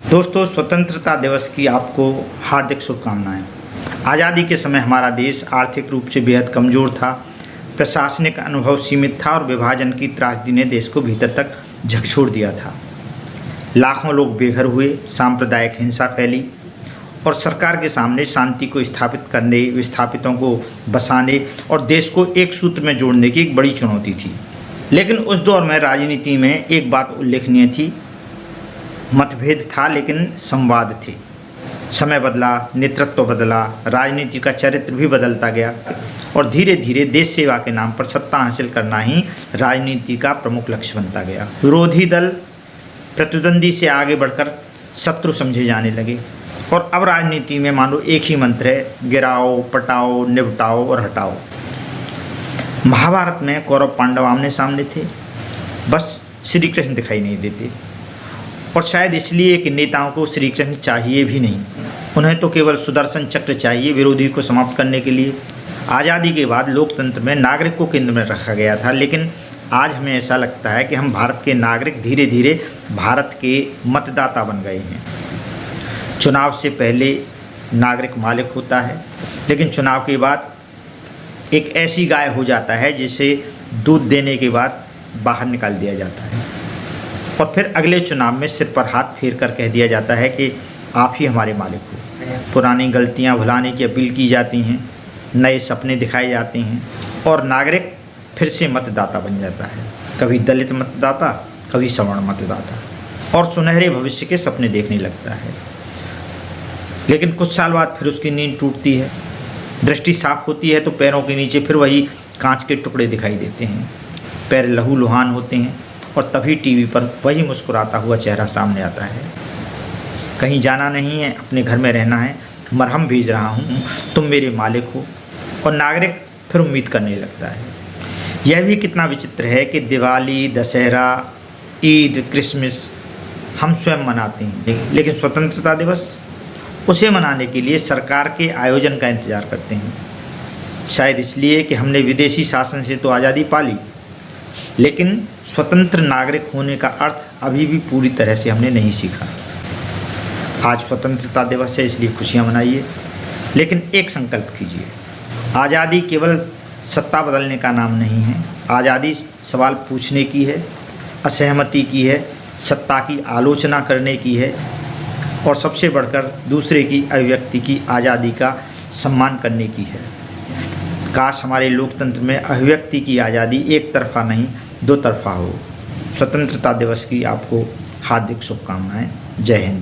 दोस्तों, स्वतंत्रता दिवस की आपको हार्दिक शुभकामनाएं। आज़ादी के समय हमारा देश आर्थिक रूप से बेहद कमज़ोर था, प्रशासनिक अनुभव सीमित था और विभाजन की त्रासदी ने देश को भीतर तक झकझोर दिया था। लाखों लोग बेघर हुए, सांप्रदायिक हिंसा फैली और सरकार के सामने शांति को स्थापित करने, विस्थापितों को बसाने और देश को एक सूत्र में जोड़ने की एक बड़ी चुनौती थी। लेकिन उस दौर में राजनीति में एक बात उल्लेखनीय थी। मतभेद था लेकिन संवाद थे। समय बदला, नेतृत्व बदला, राजनीति का चरित्र भी बदलता गया और धीरे धीरे देश सेवा के नाम पर सत्ता हासिल करना ही राजनीति का प्रमुख लक्ष्य बनता गया। विरोधी दल प्रतिद्वंदी से आगे बढ़कर शत्रु समझे जाने लगे और अब राजनीति में मानो एक ही मंत्र है, गिराओ, पटाओ, निपटाओ और हटाओ। महाभारत में कौरव पांडव आमने सामने थे, बस श्री कृष्ण दिखाई नहीं देते और शायद इसलिए कि नेताओं को श्री कृष्ण चाहिए भी नहीं। उन्हें तो केवल सुदर्शन चक्र चाहिए विरोधी को समाप्त करने के लिए। आज़ादी के बाद लोकतंत्र में नागरिक को केंद्र में रखा गया था, लेकिन आज हमें ऐसा लगता है कि हम भारत के नागरिक धीरे धीरे भारत के मतदाता बन गए हैं। चुनाव से पहले नागरिक मालिक होता है, लेकिन चुनाव के बाद एक ऐसी गाय हो जाता है जिसे दूध देने के बाद बाहर निकाल दिया जाता है और फिर अगले चुनाव में सिर पर हाथ फेर कर कह दिया जाता है कि आप ही हमारे मालिक हो। पुरानी गलतियां भुलाने की अपील की जाती हैं, नए सपने दिखाए जाते हैं और नागरिक फिर से मतदाता बन जाता है। कभी दलित मतदाता, कभी सवर्ण मतदाता और सुनहरे भविष्य के सपने देखने लगता है। लेकिन कुछ साल बाद फिर उसकी नींद टूटती है, दृष्टि साफ होती है तो पैरों के नीचे फिर वही कांच के टुकड़े दिखाई देते हैं। पैर लहूलुहान होते हैं और तभी टीवी पर वही मुस्कुराता हुआ चेहरा सामने आता है। कहीं जाना नहीं है, अपने घर में रहना है, मरहम भेज रहा हूँ, तुम मेरे मालिक हो। और नागरिक फिर उम्मीद करने लगता है। यह भी कितना विचित्र है कि दिवाली, दशहरा, ईद, क्रिसमस हम स्वयं मनाते हैं, लेकिन स्वतंत्रता दिवस उसे मनाने के लिए सरकार के आयोजन का इंतज़ार करते हैं। शायद इसलिए कि हमने विदेशी शासन से तो आज़ादी पा ली, लेकिन स्वतंत्र नागरिक होने का अर्थ अभी भी पूरी तरह से हमने नहीं सीखा। आज स्वतंत्रता दिवस है, इसलिए खुशियाँ मनाइए, लेकिन एक संकल्प कीजिए। आज़ादी केवल सत्ता बदलने का नाम नहीं है। आज़ादी सवाल पूछने की है, असहमति की है, सत्ता की आलोचना करने की है और सबसे बढ़कर दूसरे की अभिव्यक्ति की आज़ादी का सम्मान करने की है। काश हमारे लोकतंत्र में अभिव्यक्ति की आज़ादी एक तरफा नहीं, दो तरफा हो। स्वतंत्रता दिवस की आपको हार्दिक शुभकामनाएं। जय हिंद।